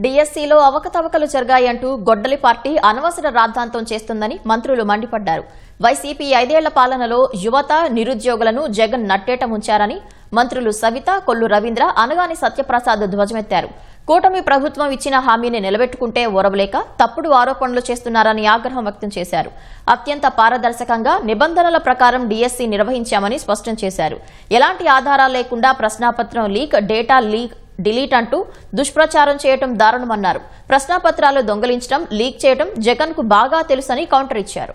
డిఎస్సీలో అవకతవకలు జరిగాయంటూ గొడ్డలి పార్టీ అనవసర రాద్ధాంతం చేస్తుందని మంత్రులు మండిపడ్డారు. వైసీపీ 5 ఏళ్ల పాలనలో యువత, నిరుద్యోగులను జగన్ నట్టేట ముంచారని మంత్రులు సవిత, కొల్లు రవీంద్ర, అనగాని సత్యప్రసాద్ ధ్వజమెత్తారు. కూటమి ప్రభుత్వం ఇచ్చిన హామీని నిలబెట్టుకుంటే ఓరవలేక తప్పుడు ఆరోపణలు చేస్తున్నారని ఆగ్రహం వ్యక్తం చేశారు. అత్యంత పారదర్శకంగా నిబంధనల ప్రకారం డిఎస్సీ నిర్వహించామని స్పష్టం చేశారు. ఎలాంటి ఆధారాలు లేకుండా ప్రశ్నాపత్రం లీక్, డేటా లీక్, డిలీట్ అంటూ దుష్ప్రచారం చేయడం దారుణమన్నారు. ప్రశ్నాపత్రాలు దొంగిలించడం, లీక్ చేయడం జగన్ కు బాగా తెలుసని కౌంటర్ ఇచ్చారు.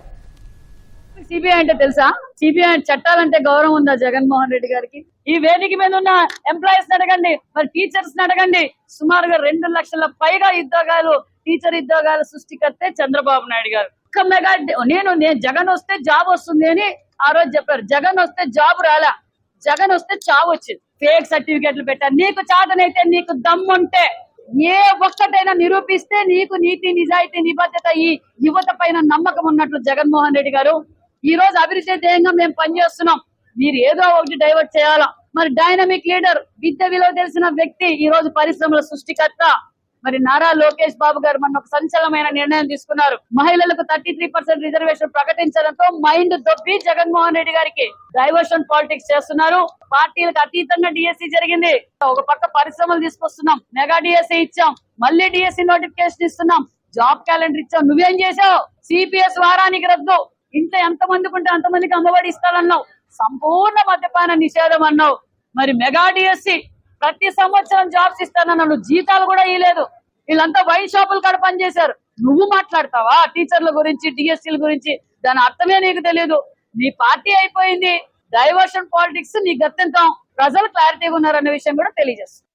సిబిఐ అంటే తెలుసా? సిబిఐ చట్టాలంటే గౌరవం ఉందా జగన్మోహన్ రెడ్డి గారికి? ఈ వేదిక మీద ఉన్న ఎంప్లాయీస్ అడగండి, మరి టీచర్స్ అడగండి. సుమారుగా 2 లక్షల పైగా ఉద్యోగాలు, టీచర్ ఉద్యోగాల సృష్టికర్తే చంద్రబాబు నాయుడు గారు. నేను జగన్ వస్తే జాబ్ వస్తుంది అని ఆ రోజు చెప్పారు. జగన్ వస్తే జాబ్ రాలా, జగన్ వస్తే చావు వచ్చింది. ఫేక్ సర్టిఫికెట్లు పెట్టారు. నీకు చాటనైతే, నీకు దమ్ముంటే ఏ ఒక్కటైనా నిరూపిస్తే నీకు నీతి, నిజాయితీ, నిబద్ధత, ఈ యువత పైన నమ్మకం ఉన్నట్లు జగన్మోహన్ రెడ్డి గారు ఈ రోజు అభివృద్ధి ధ్యేయంగా మేము పనిచేస్తున్నాం. మీరు ఏదో ఒకటి డైవర్ట్ చేయాలా. మరి డైనమిక్ లీడర్, విద్య విలువ తెలిసిన వ్యక్తి, ఈ రోజు పరిశ్రమల సృష్టికర్త మరి నారా లోకేష్ బాబు గారు మన ఒక సంచలనమైన నిర్ణయం తీసుకున్నారు. మహిళలకు 33% రిజర్వేషన్ ప్రకటించడంతో మైండ్ దొబ్బి జగన్మోహన్ రెడ్డి గారికి డైవర్షన్ పాలిటిక్స్ చేస్తున్నారు. పార్టీలకు అతీతంగా డిఎస్సీ జరిగింది. ఒక పక్క పరిశ్రమలు తీసుకొస్తున్నాం, మెగా డిఎస్సీ ఇచ్చాం, మళ్ళీ డిఎస్సీ నోటిఫికేషన్ ఇస్తున్నాం, జాబ్ క్యాలెండర్ ఇచ్చాం. నువ్వేం చేసావు? సిపిఎస్ వారానికి రద్దు, ఇంట్లో ఎంతమందికి ఉంటే అంతమందికి అమ్మఒడి ఇస్తానన్నావు, సంపూర్ణ మద్యపాన నిషేధం అన్నావు. మరి మెగా డిఎస్సీ ప్రతి సంవత్సరం జాబ్స్ ఇస్తానన్నావు, జీతాలు కూడా ఇవ్వలేదు. వీళ్ళంతా వైన్ షాపులు కాడ పనిచేశారు. నువ్వు మాట్లాడతావా టీచర్ల గురించి, డిఎస్సీల గురించి? దాని అర్థమే నీకు తెలియదు. నీ పార్టీ అయిపోయింది. డైవర్షన్ పాలిటిక్స్ నీ గత్యంతం. ప్రజలు క్లారిటీగా ఉన్నారన్న విషయం కూడా తెలియజేస్తుంది.